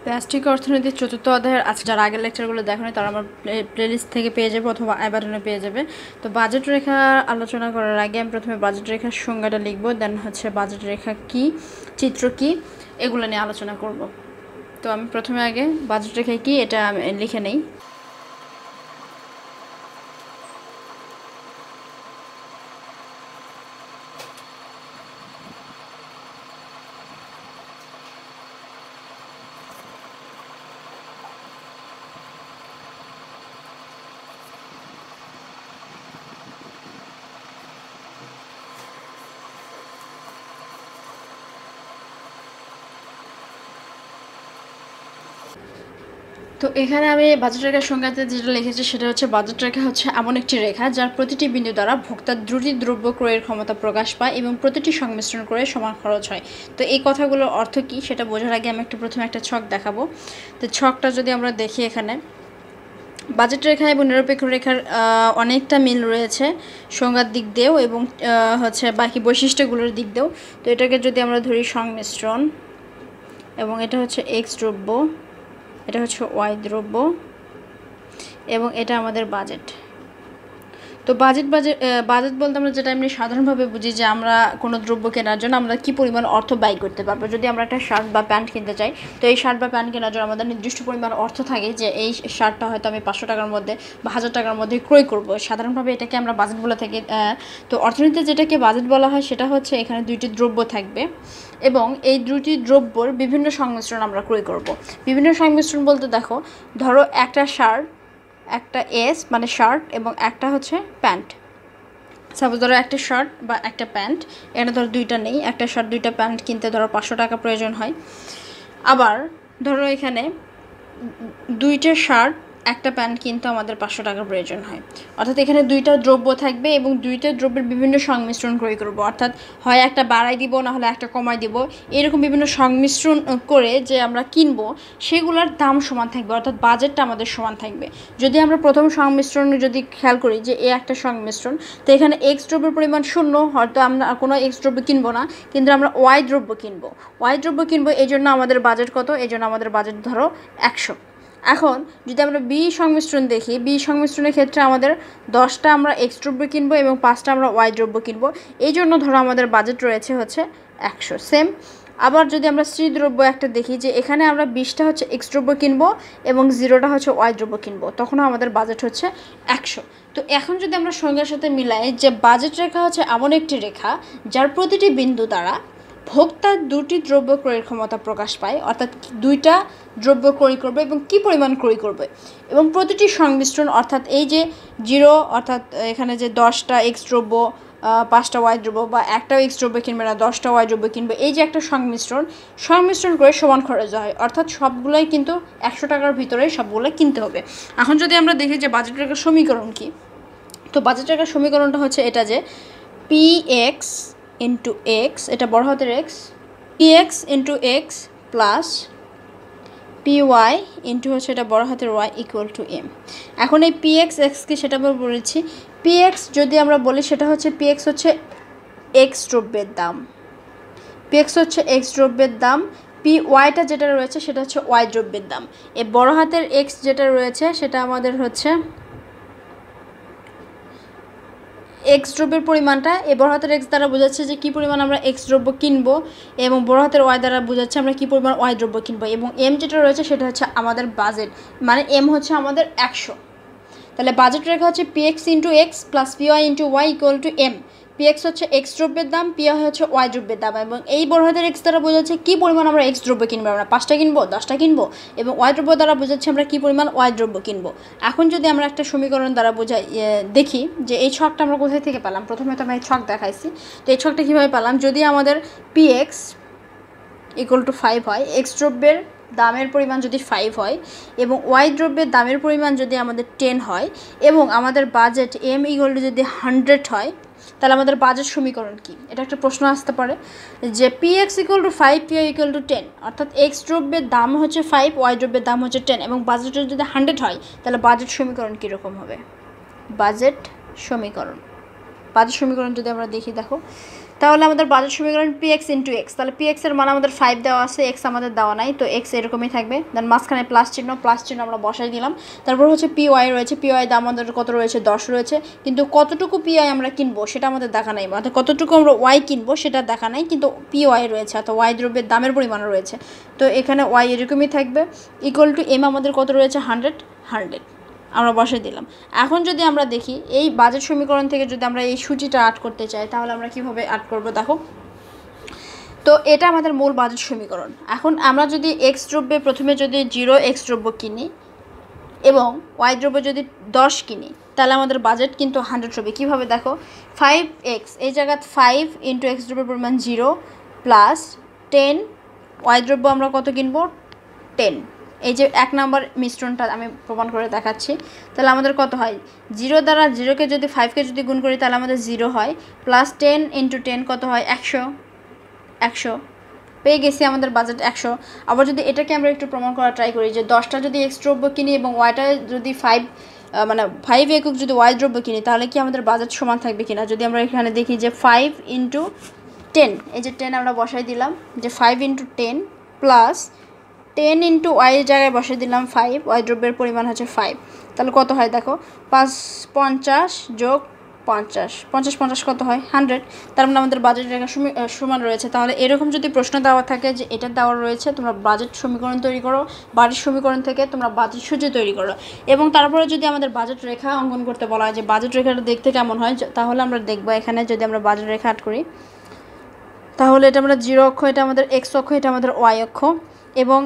ব্যষ্টিক অর্থনীতির চতুর্থ অধ্যায়ের আজকে যারা আগের লেকচারগুলো দেখেনি তারা আমার প্লেলিস্ট থেকে পেয়ে যাবে অথবা আই বাটনে পেয়ে যাবে। তো বাজেট রেখা আলোচনা করার আগে আমি প্রথমে বাজেট রেখার সংজ্ঞাটা লিখবো, দেন হচ্ছে বাজেট রেখা কি, চিত্র কি, এগুলো নিয়ে আলোচনা করব। তো আমি প্রথমে আগে বাজেট রেখা কি এটা লিখে নেই। তো এখানে আমি বাজেট রেখার সংজ্ঞাতে যেটা লিখেছি সেটা হচ্ছে বাজেট রেখা হচ্ছে এমন একটি রেখা যার প্রতিটি বিন্দু দ্বারা ভোক্তার দ্রুত দ্রব্য ক্রয়ের ক্ষমতা প্রকাশ পায় এবং প্রতিটি সংমিশ্রণ করে সমান খরচ হয়। তো এই কথাগুলোর অর্থ কী সেটা বোঝার আগে আমি প্রথমে একটা ছক দেখাবো। তো ছকটা যদি আমরা দেখি, এখানে বাজেট রেখা এবং নিরপেক্ষ রেখার অনেকটা মিল রয়েছে সংজ্ঞার দিক দিয়েও এবং হচ্ছে বাকি বৈশিষ্ট্যগুলোর দিক দিয়েও। তো এটাকে যদি আমরা ধরি সংমিশ্রণ, এবং এটা হচ্ছে এক্স দ্রব্য, এটা হচ্ছে ওয়াই দ্রব্য, এবং এটা আমাদের বাজেট। তো বাজেট বলতে আমরা যেটা এমনি সাধারণভাবে বুঝি যে আমরা কোনো দ্রব্য কেনার জন্য আমরা কী পরিমাণ অর্থ ব্যয় করতে পারবো। যদি আমরা একটা শার্ট বা প্যান্ট কিনতে চাই, তো এই শার্ট বা প্যান্ট কেনার জন্য আমাদের নির্দিষ্ট পরিমাণ অর্থ থাকে যে এই শার্টটা হয়তো আমি 500 টাকার মধ্যে বা 1000 টাকার মধ্যে ক্রয় করবো। সাধারণভাবে এটাকে আমরা বাজেট বলে থাকি। তো অর্থনীতিতে যেটাকে বাজেট বলা হয় সেটা হচ্ছে এখানে দুইটি দ্রব্য থাকবে এবং এই দুটি দ্রব্যর বিভিন্ন সংমিশ্রণ আমরা ক্রয় করব। বিভিন্ন সংমিশ্রণ বলতে ধরো একটা শার্ট, একটা এস মানে শার্ট, এবং একটা হচ্ছে প্যান্ট। সাপোজ ধরো একটা শার্ট বা একটা প্যান্ট, এখানে ধরো দুইটা নেই, একটা শার্ট দুইটা প্যান্ট কিনতে ধরো 500 টাকা প্রয়োজন হয়। আবার ধরো এখানে দুইটা শার্ট একটা প্যান্ট কিনতে আমাদের 500 টাকার প্রয়োজন হয়। অর্থাৎ এখানে দুইটা দ্রব্য থাকবে এবং দুইটা দ্রব্যের বিভিন্ন সংমিশ্রণ ক্রয় করবো। অর্থাৎ হয় একটা বাড়াই দিব, না হলে একটা কমাই দিব, এরকম বিভিন্ন সংমিশ্রণ করে যে আমরা কিনবো সেগুলোর দাম সমান থাকবে, অর্থাৎ বাজেটটা আমাদের সমান থাকবে। যদি আমরা প্রথম সংমিশ্রণ যদি খেয়াল করি যে এ একটা সংমিশ্রণ, তো এখানে এক্স দ্রব্যের পরিমাণ 0, হয়তো আমরা কোনো এক্স দ্রব্য কিনবো না, কিন্তু আমরা ওয়াই দ্রব্য কিনবো। এই জন্য আমাদের বাজেট কত? এই জন্য আমাদের বাজেট ধরো 100। এখন যদি আমরা বি সংমিশ্রণ দেখি, বি সংমিশ্রণের ক্ষেত্রে আমাদের 10টা আমরা এক্স দ্রব্য কিনবো এবং 5টা আমরা ওয়াই দ্রব্য কিনবো। এই জন্য ধরো আমাদের বাজেট রয়েছে হচ্ছে 100। সেম আবার যদি আমরা সি দ্রব্য একটা দেখি, যে এখানে আমরা 20টা হচ্ছে এক্স দ্রব্য কিনবো এবং 0টা হচ্ছে ওয়াই দ্রব্য কিনবো, তখনও আমাদের বাজেট হচ্ছে 100। তো এখন যদি আমরা সংজ্ঞার সাথে মিলাই যে বাজেট রেখা হচ্ছে এমন একটি রেখা যার প্রতিটি বিন্দু দ্বারা ভোক্তার দুটি দ্রব্য ক্রয়ের ক্ষমতা প্রকাশ পায়, অর্থাৎ দুইটা দ্রব্য ক্রয় করবে এবং কী পরিমাণ ক্রয় করবে, এবং প্রতিটি সংমিশ্রণ অর্থাৎ এই যে 0, অর্থাৎ এখানে যে 10টা এক্স দ্রব্য 5টা ওয়াই দ্রব্য, বা একটাও এক্স দ্রব্য কিনবে না 10টা ওয়াই দ্রব্য কিনবে, এই যে একটা সংমিশ্রণ করে সমান খরচ হয়, অর্থাৎ সবগুলোই কিন্তু 100 টাকার ভিতরেই সবগুলো কিনতে হবে। এখন যদি আমরা দেখি যে বাজেট রেখার সমীকরণ কি, তো বাজেট রেখার সমীকরণটা হচ্ছে এটা যে পি এক্স ইন্টু এক্স, এটা বড় হাতের X, P X into X plus P Y into হচ্ছে এটা বড় হাতের ওয়াই ইকুয়াল টু এম। এখন এই পি এক্স এক্সকে সেটা আমরা বলেছি, পি এক্স যদি আমরা বলি সেটা হচ্ছে পি এক্স হচ্ছে এক্স দ্রব্যের দাম, পি এক্স হচ্ছে এক্স দ্রব্যের দাম, পি ওয়াইটা যেটা রয়েছে সেটা হচ্ছে ওয়াই দ্রব্যের দাম। এই বড় হাতের এক্স যেটা রয়েছে সেটা আমাদের হচ্ছে এক্স দ্রব্যের পরিমাণটা, এই বড় হাতের এক্স দ্বারা বোঝাচ্ছে যে কী পরিমাণ আমরা এক্স দ্রব্য কিনবো, এবং বড় হাতের ওয়াই দ্বারা বোঝাচ্ছে আমরা কী পরিমাণ ওয়াই দ্রব্য কিনবো, এবং এম যেটা রয়েছে সেটা হচ্ছে আমাদের বাজেট, মানে এম হচ্ছে আমাদের 100। তাহলে বাজেট রেখা হচ্ছে P X into X plus P Y into Y equal to M. P X হচ্ছে এক্স দ্রব্যের দাম, পি ওয়াই হচ্ছে ওয়াই দ্রব্যের দাম, এবং এই বড় হাতের এক্স দ্বারা বোঝাচ্ছে কী পরিমাণ আমরা এক্স দ্রব্য কিনবো, আমরা 5টা কিনবো 10টা কিনবো, এবং ওয়াই দ্রব্য দ্বারা বোঝাচ্ছে আমরা কী পরিমাণ ওয়াই দ্রব্য কিনবো। এখন যদি আমরা একটা সমীকরণ দ্বারা দেখি যে এই ছকটা আমরা কোথায় থেকে পেলাম, প্রথমে তো আমরা এই ছক দেখাইছি, তো এই ছকটা কীভাবে পেলাম, যদি আমাদের পি এক্স ইকুয়াল টু 5 হয়, এক্স দ্রব্যের দামের পরিমাণ যদি 5 হয় এবং ওয়াই দ্রব্যের দামের পরিমাণ যদি আমাদের 10 হয়, এবং আমাদের বাজেট এম ইকুয়াল টু যদি 100 হয়, তাহলে আমাদের বাজেট সমীকরণ কি? এটা একটা প্রশ্ন আসতে পারে যে P X equal to 5, P Y equal to 10, অর্থাৎ এক্স দ্রব্যের দাম হচ্ছে 5, ওয়াই দ্রব্যের দাম হচ্ছে 10, এবং বাজেটের যদি 100 হয়, তাহলে বাজেট সমীকরণ কীরকম হবে? বাজেট সমীকরণ যদি আমরা দেখি, দেখো তাহলে আমাদের বাজার সমীকরণ px ইন্টু এক্স, তাহলে px এর মান আমাদের 5 দেওয়া আছে, এক্স আমাদের দেওয়া নাই, তো এক্স এরকমই থাকবে। দেন মাঝখানে প্লাস চিহ্ন আমরা বসাই দিলাম। তারপর হচ্ছে py রয়েছে, py দাম আমাদের কত রয়েছে 10 রয়েছে, কিন্তু কতটুকু py আমরা কিনবো সেটা আমাদের দেখা নাই, অর্থাৎ কতটুকু আমরা y কিনবো সেটা দেখা নাই, কিন্তু py রয়েছে অর্থাৎ y দ্রব্যের দামের পরিমাণ রয়েছে। তো এখানে y এরকমই থাকবে, ইকুয়াল টু m আমাদের কত রয়েছে 100 আমরা বসে দিলাম। এখন যদি আমরা দেখি এই বাজেট সমীকরণ থেকে যদি আমরা এই সূচিটা আট করতে চাই তাহলে আমরা কিভাবে আট করব দেখো। তো এটা আমাদের মূল বাজেট সমীকরণ। এখন আমরা যদি এক্স দ্রব্যে প্রথমে যদি 0 এক্স দ্রব্য কিনি এবং ওয়াই দ্রব্য যদি 10 কিনি তাহলে আমাদের বাজেট কিন্তু 100 হবে। কীভাবে দেখো, 5x এই জায়গায় 5 ইন্টু এক্স দ্রব্যের পরিমাণ 0 প্লাস 10 ওয়াই দ্রব্য আমরা কত কিনবো 10। এই যে 1 নম্বর মিশ্রণটা আমি প্রমাণ করে দেখাচ্ছি। তাহলে আমাদের কত হয়, 0 দ্বারা 0কে যদি 5কে যদি গুণ করি তাহলে আমাদের 0 হয়, প্লাস 10 ইন্টু 10 কত হয় 100 পেয়ে গেছি আমাদের বাজেট 100। আবার যদি এটাকে আমরা একটু প্রমাণ করা ট্রাই করি যে 10টা যদি এক্স দ্রব্য কিনি এবং ওয়াইটা যদি 5 একক যদি ওয়াই দ্রব্য কিনি তাহলে কি আমাদের বাজেট সমান থাকবে কিনা। যদি আমরা এখানে দেখি যে 5 ইন্টু 10, এই যে 10 আমরা বসাই দিলাম, যে 5 ইন্টু 10 প্লাস 10 ইন্টু ওয়াইয়ের জায়গায় বসে দিলাম 5, ওয়াই দ্রব্যের পরিমাণ হচ্ছে 5, তাহলে কত হয় দেখো 50 যোগ 50 কত হয় 100। তার মানে আমাদের বাজেট রেখা সমান রয়েছে। তাহলে এরকম যদি প্রশ্ন দেওয়া থাকে যে এটা দেওয়া রয়েছে, তোমরা বাজেট সমীকরণ তৈরি করো, বাজেট সমীকরণ থেকে তোমরা বাজেট সূচি তৈরি করো, এবং তারপরে যদি আমাদের বাজেট রেখা অঙ্কন করতে বলা হয় যে বাজেট রেখাটা দেখতে কেমন হয়, তাহলে আমরা দেখবো এখানে যদি আমরা বাজেট রেখা আট করি তাহলে এটা আমরা 0 অক্ষ, এটা আমাদের এক্স অক্ষ, এটা আমাদের ওয়াই অক্ষ, এবং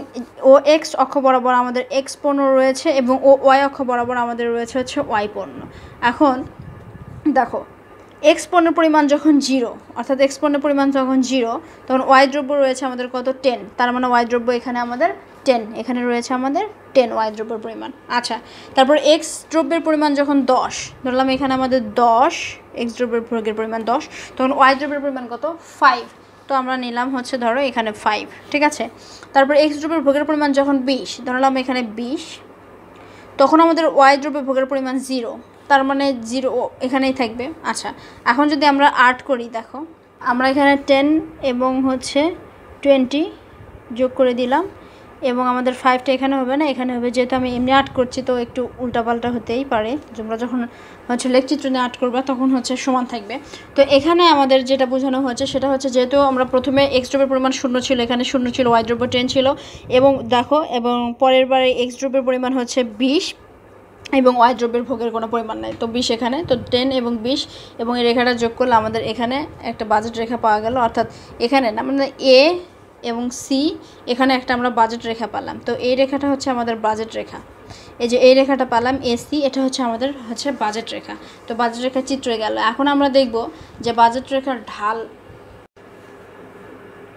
ও এক্স অক্ষ বরাবর আমাদের এক্স পণ্য রয়েছে এবং ও ওয়াই অক্ষ বরাবর আমাদের রয়েছে হচ্ছে ওয়াই পণ্য। এখন দেখো এক্স পণ্যের পরিমাণ যখন 0, অর্থাৎ এক্স পণ্যের পরিমাণ যখন 0 তখন ওয়াই দ্রব্য রয়েছে আমাদের কত 10, তার মানে ওয়াই দ্রব্য এখানে আমাদের 10, এখানে রয়েছে আমাদের 10 ওয়াই দ্রব্যের পরিমাণ। আচ্ছা, তারপর এক্স দ্রব্যের পরিমাণ যখন 10 ধরলাম, এখানে আমাদের 10 এক্স দ্রব্যের ভোগের পরিমাণ 10, তখন ওয়াই দ্রব্যের পরিমাণ কত 5, তো আমরা নিলাম হচ্ছে ধরো এখানে 5, ঠিক আছে। তারপর এক্স দ্রব্যের ভোগের পরিমাণ যখন 20 ধরলাম এখানে 20, তখন আমাদের ওয়াই দ্রব্যের ভোগের পরিমাণ 0, তার মানে 0 এখানেই থাকবে। আচ্ছা, এখন যদি আমরা 8 করি দেখো, আমরা এখানে 10 এবং হচ্ছে 20 যোগ করে দিলাম, এবং আমাদের 5টা এখানে হবে না, এখানে হবে, যেহেতু আমি এমনি 8 করছি তো একটু উল্টাপাল্টা হতেই পারে, তোমরা যখন হচ্ছে লেখচিত্র নিয়ে 8 করবা তখন হচ্ছে সমান থাকবে। তো এখানে আমাদের যেটা বোঝানো হচ্ছে সেটা হচ্ছে, যেহেতু আমরা প্রথমে এক্স দ্রব্যের পরিমাণ 0 ছিল, এখানে 0 ছিল, ওয়াই দ্রব্য 10 ছিল, এবং দেখো এবং পরের বারে এক্স দ্রব্যের পরিমাণ হচ্ছে 20 এবং ওয়াই দ্রব্যের ভোগের কোনো পরিমাণ নাই, তো 20 এখানে, তো 10 এবং 20 এবং এই রেখাটা যোগ করলে আমাদের এখানে একটা বাজেট রেখা পাওয়া গেল, অর্থাৎ এখানে না মানে এ এবং সি, এখানে একটা আমরা বাজেট রেখা পেলাম। তো এই রেখাটা হচ্ছে আমাদের বাজেট রেখা, এই যে এই রেখাটা পেলাম এসি, এটা হচ্ছে আমাদের হচ্ছে বাজেট রেখা। তো বাজেট রেখার চিত্রে গেল। এখন আমরা দেখব যে বাজেট রেখার ঢাল।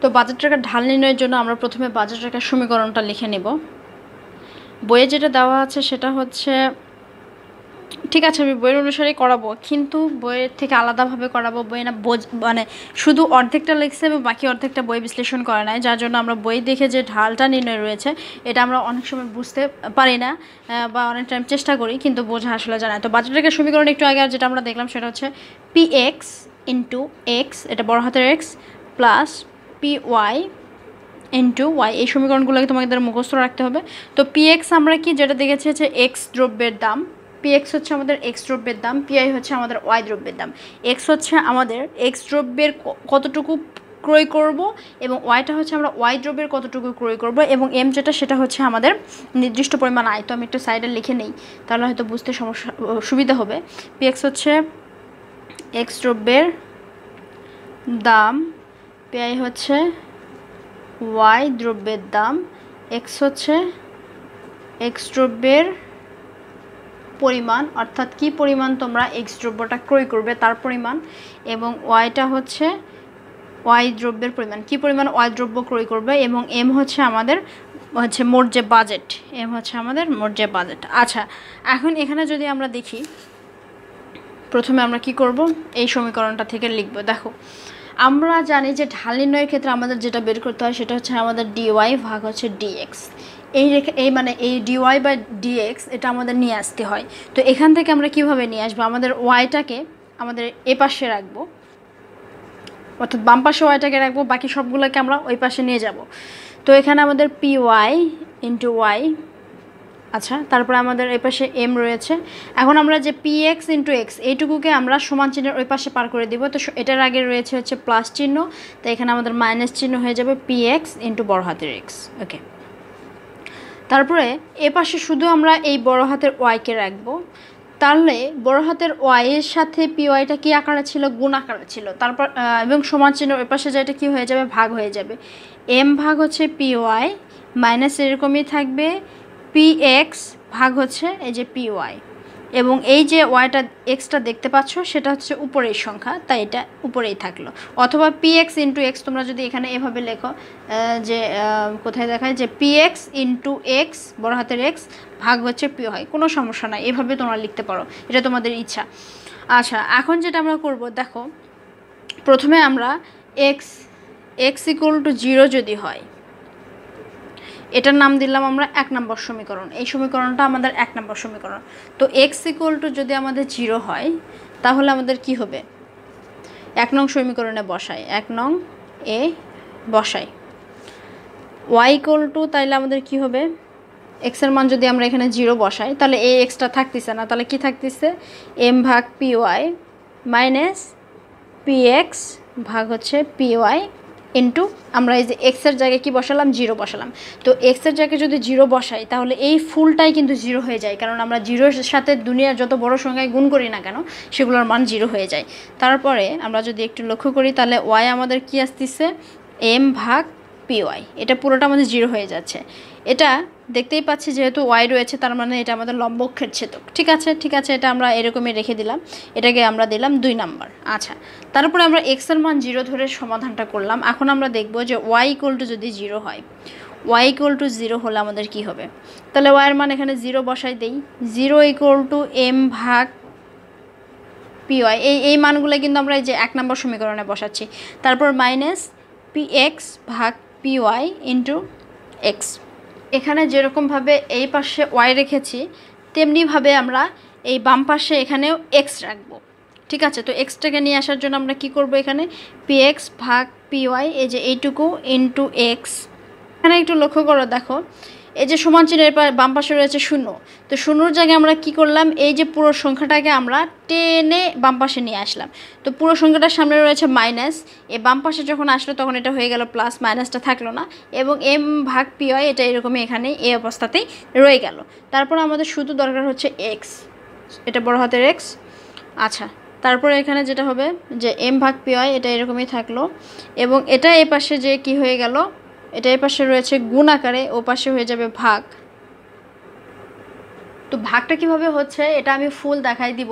তো বাজেট রেখার ঢাল নির্ণয়ের জন্য আমরা প্রথমে বাজেট রেখার সমীকরণটা লিখে নেব। বইয়ে যেটা দেওয়া আছে সেটা হচ্ছে, ঠিক আছে আমি বইয়ের অনুসারেই করাবো, কিন্তু বইয়ের থেকে আলাদাভাবে করাবো। বই না মানে শুধু অর্ধেকটা লিখছে এবং বাকি অর্ধেকটা বই বিশ্লেষণ করে নাই, যার জন্য আমরা বই দেখে যে ঢালটা নির্ণয় রয়েছে এটা আমরা অনেক সময় বুঝতে পারি না, বা অনেক টাইম চেষ্টা করি কিন্তু বোঝা আসলে যায় না। তো বাজেট রেখার সমীকরণ একটু আগে যেটা আমরা দেখলাম সেটা হচ্ছে px ইন্টু এক্স, এটা বড় হাতের X, plus py into Y. এই সমীকরণগুলোকে তোমাদের মুখস্থ রাখতে হবে। তো px আমরা কি যেটা দেখেছি হচ্ছে এক্স দ্রব্যের দাম, px হচ্ছে আমাদের এক্স দ্রব্যের দাম, pi হচ্ছে আমাদের ওয়াই দ্রব্যের দাম। এক্স হচ্ছে আমাদের এক্স দ্রব্যের কতটুকু ক্রয় করব এবং ওয়াইটা হচ্ছে আমরা ওয়াই দ্রব্যের কতটুকু ক্রয় করব, এবং এম যেটা সেটা হচ্ছে আমাদের নির্দিষ্ট পরিমাণ আয়। তো আমি একটু সাইডে লিখে নেই তাহলে হয়তো বুঝতে সুবিধা হবে। px হচ্ছে এক্স দ্রব্যের দাম, pi হচ্ছে ওয়াই দ্রব্যের দাম, এক্স হচ্ছে এক্স দ্রব্যের পরিমাণ, অর্থাৎ কি পরিমাণ তোমরা এক্স দ্রব্যটা ক্রয় করবে তার পরিমাণ, এবং ওয়াইটা হচ্ছে ওয়াই দ্রব্যের পরিমাণ, কি পরিমাণ ওয়াই দ্রব্য ক্রয় করবে, এবং এম হচ্ছে আমাদের হচ্ছে মোট যে বাজেট, এম হচ্ছে আমাদের মোট যে বাজেট। আচ্ছা, এখন এখানে যদি আমরা দেখি, প্রথমে আমরা কি করব, এই সমীকরণটা থেকে লিখব। দেখো আমরা জানি যে ঢাল নির্ণয়ের ক্ষেত্রে আমাদের যেটা বের করতে হয় সেটা হচ্ছে আমাদের ডিওয়াই ভাগ হচ্ছে ডিএক্স। এই মানে এই ডিওয়াই বা ডিএক্স এটা আমাদের নিয়ে আসতে হয়। তো এখান থেকে আমরা কিভাবে নিয়ে আসবো, আমাদের ওয়াইটাকে আমাদের এ পাশে রাখবো, অর্থাৎ বাম পাশে ওয়াইটাকে রাখবো, বাকি সবগুলোকে আমরা ওই পাশে নিয়ে যাব। তো এখানে আমাদের পি ওয়াই ইন্টু ওয়াই, আচ্ছা তারপরে আমাদের এই পাশে এম রয়েছে। এখন আমরা যে পি এক্স ইন্টু এক্স এইটুকুকে আমরা সমান চিহ্নের ওই পাশে পার করে দিব। তো এটার আগে রয়েছে হচ্ছে প্লাস চিহ্ন, তো এখানে আমাদের মাইনাস চিহ্ন হয়ে যাবে পি এক্স ইন্টু বড় হাতের এক্স। ওকে, তারপরে এ পাশে শুধু আমরা এই বড় হাতের ওয়াইকে রাখবো। তাহলে বড় হাতের ওয়াই এর সাথে পি ওয়াইটা কী আকারে ছিল? গুণ আকারে ছিল। তারপর এবং সমান চিহ্ন ওই পাশে যেটা কী হয়ে যাবে? ভাগ হয়ে যাবে। এম ভাগ হচ্ছে পি ওয়াই মাইনাস এরকমই থাকবে পি এক্স ভাগ হচ্ছে এই যে পি ওয়াই, এবং এই যে ওয়াইটা এক্সটা দেখতে পাচ্ছ সেটা হচ্ছে উপরের সংখ্যা, তাই এটা উপরেই থাকলো। অথবা পি এক্স ইন্টু এক্স তোমরা যদি এখানে এভাবে লেখো, যে কোথায় দেখায় যে পি এক্স ইন্টু এক্স বড় হাতের এক্স ভাগ হচ্ছে পি ওয়াই, কোনো সমস্যা নাই, এভাবে তোমরা লিখতে পারো, এটা তোমাদের ইচ্ছা। আচ্ছা, এখন যেটা আমরা করব দেখো, প্রথমে আমরা এক্স ইকুয়াল টু 0 যদি হয়, এটার নাম দিলাম আমরা 1 নম্বর সমীকরণ। এই সমীকরণটা আমাদের 1 নম্বর সমীকরণ। তো এক্স ইকুয়াল টু যদি আমাদের 0 হয় তাহলে আমাদের কি হবে? 1 নং সমীকরণে বসাই, 1 নং এ বসাই। ওয়াই ইকুয়াল টু তাইলে আমাদের কি হবে? এক্সের মান যদি আমরা এখানে 0 বসাই তাহলে এই এক্সটা থাকতেছে না, তাহলে কি থাকতেছে? এম ভাগ P Y minus P X ভাগ হচ্ছে পি ওয়াই ইন্টু আমরা এই যে এক্সের জায়গায় কি বসালাম? 0 বসালাম। তো এক্সের জায়গায় যদি 0 বসাই তাহলে এই ফুলটাই কিন্তু 0 হয়ে যায়, কারণ আমরা 0-এর সাথে দুনিয়ার যত বড় সংখ্যায় গুণ করি না কেন সেগুলোর মান 0 হয়ে যায়। তারপরে আমরা যদি একটু লক্ষ্য করি তাহলে ওয়াই আমাদের কি আসতেছে? এম ভাগ পি ওয়াই, এটা পুরোটা আমাদের 0 হয়ে যাচ্ছে। এটা দেখতেই পাচ্ছি যেহেতু ওয়াই রয়েছে তার মানে এটা আমাদের লম্বক্ষের ছেদক। ঠিক আছে, এটা আমরা এরকমই রেখে দিলাম, এটাকে আমরা দিলাম 2 নাম্বার। আচ্ছা, তারপরে আমরা এক্সের মান 0 ধরে সমাধানটা করলাম। এখন আমরা দেখব যে ওয়াই ইকুয়াল টু যদি 0 হয়, ওয়াই ইকুয়াল টু 0 হলে আমাদের কি হবে? তাহলে ওয়াইয়ের মান এখানে 0 বসাই দেই। 0 ইকুয়াল টু এম ভাগ পি ওয়াই, এই মানগুলো কিন্তু আমরা এই যে 1 নম্বর সমীকরণে বসাচ্ছি। তারপর মাইনাস পি এক্স ভাগ পি ওয়াই ইন্টু এক্স। এখানে যেরকমভাবে এই পাশে ওয়াই রেখেছি তেমনিভাবে আমরা এই বাম পাশে এখানেও এক্স রাখবো। ঠিক আছে, তো এক্সটাকে নিয়ে আসার জন্য আমরা কি করব? এখানে পি এক্স ভাগ পি ওয়াই, এই যে এইটুকু ইন্টু এক্স। এখানে একটু লক্ষ্য করো, দেখো এই যে সমান চিহ্নের বাম পাশে রয়েছে 0, তো 0-র জায়গায় আমরা কি করলাম? এই যে পুরো সংখ্যাটাকে আমরা টেনে বাম পাশে নিয়ে আসলাম। তো পুরো সংখ্যাটার সামনে রয়েছে মাইনাস, এ বাম পাশে যখন আসলো তখন এটা হয়ে গেল প্লাস, মাইনাসটা থাকলো না, এবং এম ভাগ পি ওয়াই এটা এরকমই এখানে এই অবস্থাতেই রয়ে গেল। তারপর আমাদের শুধু দরকার হচ্ছে এক্স, এটা বড় হাতের এক্স। আচ্ছা, তারপরে এখানে যেটা হবে যে এম ভাগ পি ওয়াই এটা এরকমই থাকলো, এবং এটা এই পাশে যে কি হয়ে গেল, এটা এই পাশে রয়েছে গুণ আকারে, ও পাশে হয়ে যাবে ভাগ। তো ভাগটা কিভাবে হচ্ছে এটা আমি ফুল দেখাই দিব,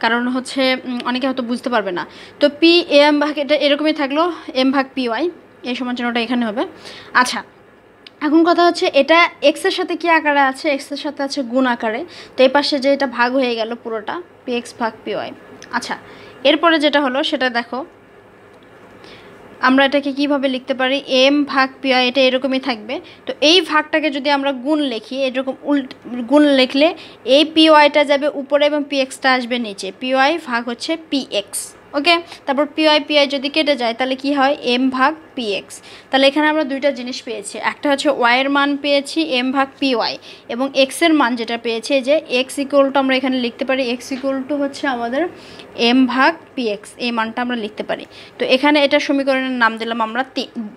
কারণ হচ্ছে অনেকে হয়তো বুঝতে পারবে না। তো পি এম ভাগ এটা এরকমই থাকলো, এম ভাগ পি ওয়াই, এই সমান চিহ্নটা এখানে হবে। আচ্ছা, এখন কথা হচ্ছে এটা এক্সের সাথে কি আকারে আছে? এক্সের সাথে আছে গুণ আকারে। তো এই পাশে যে এটা ভাগ হয়ে গেল পুরোটা, পি এক্স ভাগ পি ওয়াই। আচ্ছা, এরপরে যেটা হলো সেটা দেখো, আমরা এটাকে কিভাবে লিখতে পারি? এম ভাগ পি ওয়াই এটা এরকমই থাকবে। তো এই ভাগটাকে যদি আমরা গুণ লিখি, এরকম গুণ লিখলে এই পি ওয়াইটা যাবে উপরে এবং পি এক্সটা আসবে নিচে। পি ওয়াই ভাগ হচ্ছে পি এক্স। ওকে, তারপর পি ওয়াই যদি কেটে যায় তাহলে কি হয়? এম ভাগ পি এক্স। তাহলে এখানে আমরা দুইটা জিনিস পেয়েছি, একটা হচ্ছে ওয়াইয়ের মান পেয়েছি এম ভাগ পি ওয়াই, এবং এক্সের মান যেটা পেয়েছি যে এক্স ইকুয়াল টু আমরা এখানে লিখতে পারি এক্স ইকুয়াল টু হচ্ছে আমাদের এম ভাগ পি এক্স, এই মানটা আমরা লিখতে পারি। তো এখানে এটা সমীকরণের নাম দিলাম আমরা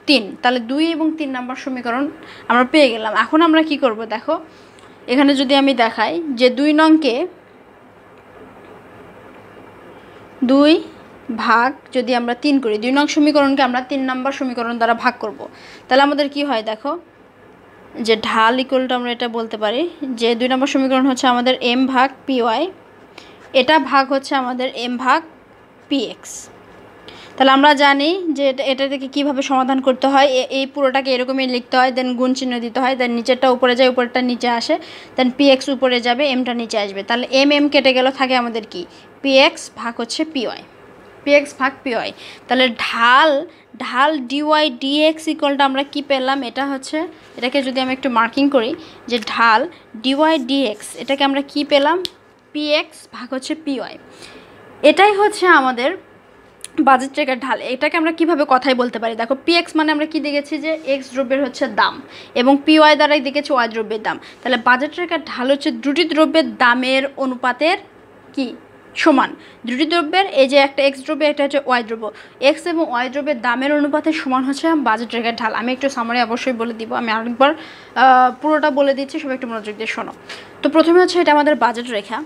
3। তাহলে 2 এবং 3 নম্বর সমীকরণ আমরা পেয়ে গেলাম। এখন আমরা কি করব দেখো, এখানে যদি আমি দেখাই যে 2 নংকে 2 ভাগ যদি আমরা 3 করি, 2 নং সমীকরণকে আমরা 3 নম্বর সমীকরণ দ্বারা ভাগ করব, তাহলে আমাদের কি হয় দেখো, যে ঢাল ইকুয়াল টু আমরা এটা বলতে পারি যে 2 নম্বর সমীকরণ হচ্ছে আমাদের এম ভাগ পি ওয়াই, এটা ভাগ হচ্ছে আমাদের এম ভাগ পি এক্স। তাহলে আমরা জানি যে এটা থেকে কীভাবে সমাধান করতে হয়, এই পুরোটাকে এরকমই লিখতে হয়, দেন গুণ চিহ্ন দিতে হয়, দেন নিচেরটা উপরে যায়, উপরেরটা নিচে আসে, দেন পি এক্স উপরে যাবে, এমটা নিচে আসবে। তাহলে এম কেটে গেল, থাকে আমাদের কি পি এক্স ভাগ হচ্ছে পি ওয়াই, পি এক্স ভাগ পি ওয়াই। তাহলে ঢাল ডিওয়াই ডিএক্স ইকুয়ালটা আমরা কি পেলাম? এটা হচ্ছে, এটাকে যদি আমি একটু মার্কিং করি যে ঢাল ডিওয়াই ডিএক্স, এটাকে আমরা কি পেলাম? পি এক্স ভাগ হচ্ছে পি ওয়াই। এটাই হচ্ছে আমাদের বাজেট ট্রেকার ঢাল এটাকে আমরা কিভাবে কথাই বলতে পারি, দেখো পিএক্স মানে আমরা কি দেখেছি যে এক্স দ্রব্যের হচ্ছে দাম এবং পিওয়াই দ্বারাই দেখেছি ওয়াই দ্রব্যের দাম। তাহলে বাজেট ট্রেকার ঢাল হচ্ছে দুটি দ্রব্যের দামের অনুপাতের কি সমান। দুটি দ্রব্যের এই যে একটা এক্স দ্রব্য, এটা হচ্ছে ওয়াই দ্রব্য, এক্স এবং ওয়াই দ্রব্যের দামের অনুপাতের সমান হচ্ছে বাজেট ট্রেকার ঢাল। আমি একটু সামারি অবশ্যই বলে দিব, আমি আরেকবার পুরোটা বলে দিচ্ছি, সবাই একটু মনোযোগ দিয়ে শোনো। তো প্রথমে হচ্ছে এটা আমাদের বাজেট রেখা,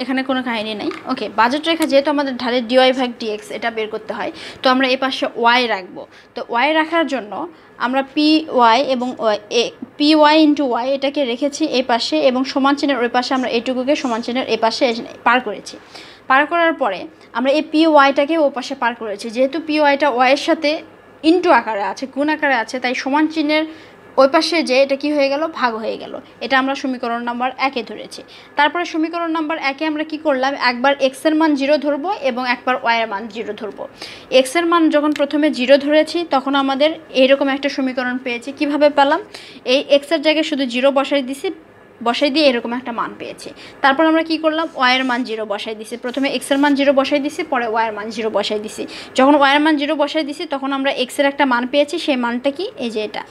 এখানে কোনো কাহিনী নেই। ওকে, বাজেট রেখা যেহেতু আমাদের ঢালের ডিওয়াই ভাগ ডিএক্স এটা বের করতে হয়, তো আমরা এই পাশে ওয়াই রাখবো। তো ওয়াই রাখার জন্য আমরা পি ওয়াই এবং পি ওয়াই ইন্টু ওয়াই এটাকে রেখেছি এই পাশে, এবং সমান চিহ্নের ওই পাশে আমরা এইটুকুকে সমান চিহ্নের এই পাশে পার করেছি। পার করার পরে আমরা এই পি ওয়াইটাকে ও পাশে পার করেছি। যেহেতু পি ওয়াইটা ওয়াইয়ের সাথে ইন্টু আকারে আছে, গুণ আকারে আছে, তাই সমান চিহ্নের ওই পাশে যে এটা কি হয়ে গেল, ভাগ হয়ে গেল। এটা আমরা সমীকরণ নাম্বার 1-এ ধরেছি। তারপরে সমীকরণ নাম্বার 1-এ আমরা কি করলাম, একবার এক্সের মান 0 ধরবো এবং একবার ওয়াইয়ের মান 0 ধরবো। এক্সের মান যখন প্রথমে 0 ধরেছি তখন আমাদের এইরকম একটা সমীকরণ পেয়েছি। কিভাবে পেলাম, এই এক্সের জায়গায় শুধু 0 বসাই দিয়ে এরকম একটা মান পেয়েছি। তারপর আমরা কি করলাম, ওয়াইয়ের মান 0 বসাই দিছি। প্রথমে এক্সের মান 0 বসাই দিছি, পরে ওয়াইয়ের মান 0 বসাই দিছি। যখন ওয়াইয়ের মান 0 বসাই দিছি তখন আমরা এক্সের একটা মান পেয়েছি, সেই মানটা কি, এই যে এটা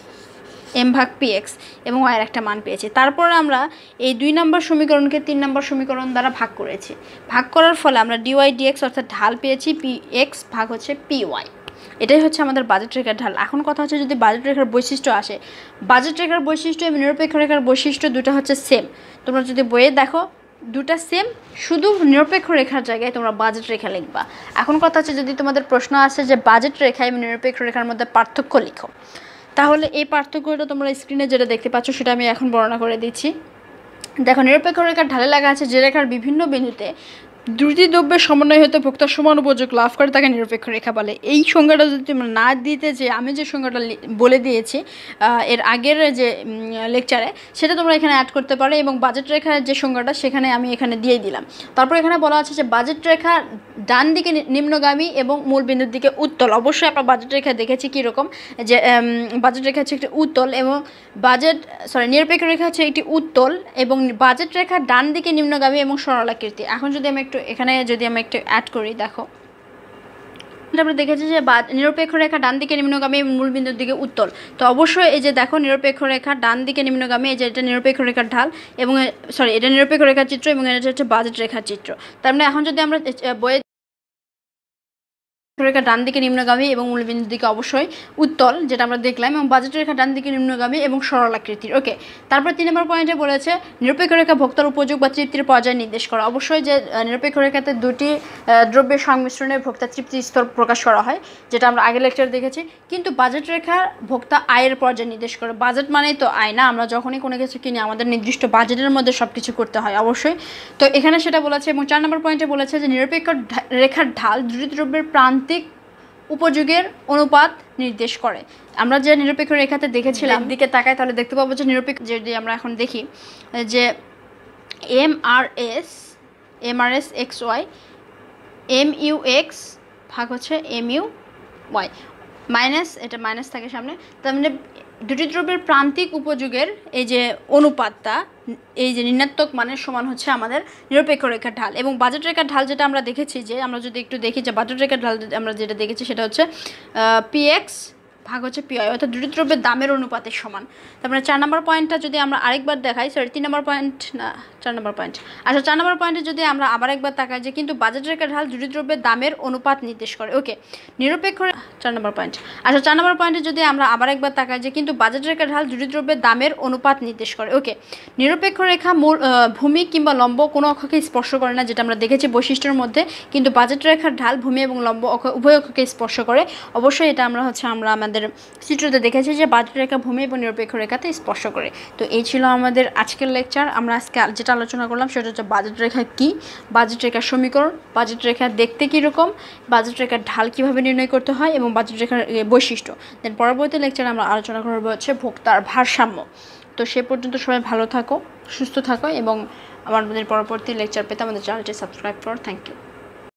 এম ভাগ পি এক্স, এবং ওয়াইয়ের একটা মান পেয়েছি। তারপর আমরা এই 2 নম্বর সমীকরণকে 3 নম্বর সমীকরণ দ্বারা ভাগ করেছি। ভাগ করার ফলে আমরা ডিওয়াই ডিএক্স অর্থাৎ ঢাল পেয়েছি পি এক্স ভাগ হচ্ছে পি ওয়াই। এটাই হচ্ছে আমাদের বাজেট রেখার ঢাল। এখন কথা হচ্ছে যদি বাজেট রেখার বৈশিষ্ট্য আসে, বাজেট রেখার বৈশিষ্ট্য এবং নিরপেক্ষ রেখার বৈশিষ্ট্য দুটো হচ্ছে সেম। তোমরা যদি বইয়ে দেখো দুটা সেম, শুধু নিরপেক্ষ রেখার জায়গায় তোমরা বাজেট রেখা লিখবা। এখন কথা হচ্ছে যদি তোমাদের প্রশ্ন আসে যে বাজেট রেখা এবং নিরপেক্ষ রেখার মধ্যে পার্থক্য লিখো, তাহলে এই পার্থক্যটা তোমরা স্ক্রিনে যেটা দেখতে পাচ্ছ সেটা আমি এখন বর্ণনা করে দিচ্ছি। দেখো, নিরপেক্ষ রেখার ঢালে লেখা আছে যে রেখার বিভিন্ন বিন্দুতে দুটি দ্রব্যের সমন্বয় হতে ভোক্তার সমান উপযোগ লাভ করে তাকে নিরপেক্ষ রেখা বলে। এই সংজ্ঞাটা যদি তোমরা না দিতে, যে আমি যে সংজ্ঞাটা বলে দিয়েছি এর আগের যে লেকচারে, সেটা তোমরা এখানে অ্যাড করতে পারো, এবং বাজেট রেখার যে সংজ্ঞাটা সেখানে আমি এখানে দিয়ে দিলাম। তারপর এখানে বলা আছে যে বাজেট রেখা ডান দিকে নিম্নগামী এবং মূল বিন্দুর দিকে উত্তল। অবশ্যই আমরা বাজেট রেখা দেখেছি কীরকম, যে বাজেট রেখা হচ্ছে একটি উত্তল এবং নিরপেক্ষ রেখা হচ্ছে একটি উত্তল, এবং বাজেট রেখা ডান দিকে নিম্নগামী এবং সরলাকৃতি। এখন যদি আমি একটু এখানে অ্যাড করি, দেখো আমরা দেখেছি যে নিরপেক্ষ রেখা ডান দিকে নিম্নগামী এবং মূল বিন্দুর দিকে উত্তল। তো অবশ্যই এই যে দেখো নিরপেক্ষ রেখা ডান দিকে নিম্নগামী, এই যে এটা নিরপেক্ষ রেখার ঢাল, এবং এটা নিরপেক্ষ রেখার চিত্র, এবং এটা হচ্ছে বাজেট রেখার চিত্র। তার মানে এখন যদি আমরা বইয়ে রেখা ডান দিকে নিম্নগামী এবং মূলবিন্দুর দিকে অবশ্যই উত্তল, যেটা আমরা দেখলাম, এবং বাজেট রেখা ডান দিকে নিম্নগামী এবং সরলাকৃতির। ওকে, তারপর 3 নম্বর পয়েন্টে বলেছে নিরপেক্ষ রেখা ভোক্তার উপযোগ বা তৃপ্তির পর্যায় নির্দেশ করা। অবশ্যই যে নিরপেক্ষ রেখাতে দুটি দ্রব্যের সংমিশ্রণে ভোক্তা তৃপ্তির স্তর প্রকাশ করা হয়, যেটা আমরা আগের লেকচারে দেখেছি। কিন্তু বাজেট রেখার ভোক্তা আয়ের পর্যায় নির্দেশ করে। বাজেট মানেই তো আয় না, আমরা যখনই কোনো কিছু কিনি আমাদের নির্দিষ্ট বাজেটের মধ্যে সব কিছু করতে হয় অবশ্যই। তো এখানে সেটা বলেছে, এবং 4 নম্বর পয়েন্টে বলেছে যে নিরপেক্ষ রেখার ঢাল দুটি দ্রব্যের প্রান্তিক উপযোগের অনুপাত নির্দেশ করে। আমরা যে নিরপেক্ষ রেখাতে দেখেছিলাম দিকে তাকাই, তাহলে দেখতে পাবো যে নিরপেক্ষ, যদি আমরা এখন দেখি যে MRS X Y, MU X ভাগ হচ্ছে এমইউ ওয়াই, মাইনাস, এটা মাইনাস থাকে সামনে। তার মানে দুটি দ্রব্যের প্রান্তিক উপযোগের এই যে অনুপাতটা, এই যে ঋণাত্মক মানের সমান হচ্ছে আমাদের নিরপেক্ষ রেখার ঢাল। এবং বাজেট রেখার ঢাল যেটা আমরা দেখেছি, যে আমরা যদি একটু দেখি যে বাজেট রেখার ঢাল আমরা যেটা দেখেছি সেটা হচ্ছে পিএক্স ভাগ হচ্ছে পিওয়াই, অর্থাৎ দুটি দ্রব্যের দামের অনুপাতের সমান। তারপরে 4 নম্বর পয়েন্টটা যদি আমরা আরেকবার দেখাই, 3 নম্বর পয়েন্ট না 4 নম্বর পয়েন্ট, আচ্ছা 4 নম্বর পয়েন্টে যদি আমরা আবার একবার তাকাই, যে কিন্তু বাজেট রেখার ঢাল দুটি দ্রব্যের দামের অনুপাত নির্দেশ করে। ওকে, নিরপেক্ষ 4 নম্বর পয়েন্ট, আচ্ছা 4 নম্বর পয়েন্টে যদি আমরা আবার একবার তাকাই, যে কিন্তু বাজেট রেখার ঢাল দুটি দ্রব্যের দামের অনুপাত নির্দেশ করে। ওকে, নিরপেক্ষ রেখা ভূমি কিংবা লম্ব কোনো অক্ষকে স্পর্শ করে না, যেটা আমরা দেখেছি বৈশিষ্ট্যের মধ্যে, কিন্তু বাজেট রেখার ঢাল ভূমি এবং লম্ব উভয় অক্ষকে স্পর্শ করে। অবশ্যই এটা আমরা আমাদের চিত্রতে দেখেছি যে বাজেট রেখা ভূমি এবং নিরপেক্ষ রেখাতে স্পর্শ করে। তো এই ছিল আমাদের আজকের লেকচার। আমরা আজকে যেটা আলোচনা করলাম সেটা হচ্ছে বাজেট রেখা কী, বাজেট রেখার সমীকরণ, বাজেট রেখা দেখতে কীরকম, বাজেট রেখার ঢাল কীভাবে নির্ণয় করতে হয়, এবং বাজেট রেখার বৈশিষ্ট্য। দেন পরবর্তী লেকচারে আমরা আলোচনা করবো হচ্ছে ভোক্তার ভারসাম্য। তো সে পর্যন্ত সবাই ভালো থাকো, সুস্থ থাকো, এবং আমাদের পরবর্তী লেকচার পেতে আমাদের চ্যানেলটি সাবস্ক্রাইব করো। Thank you.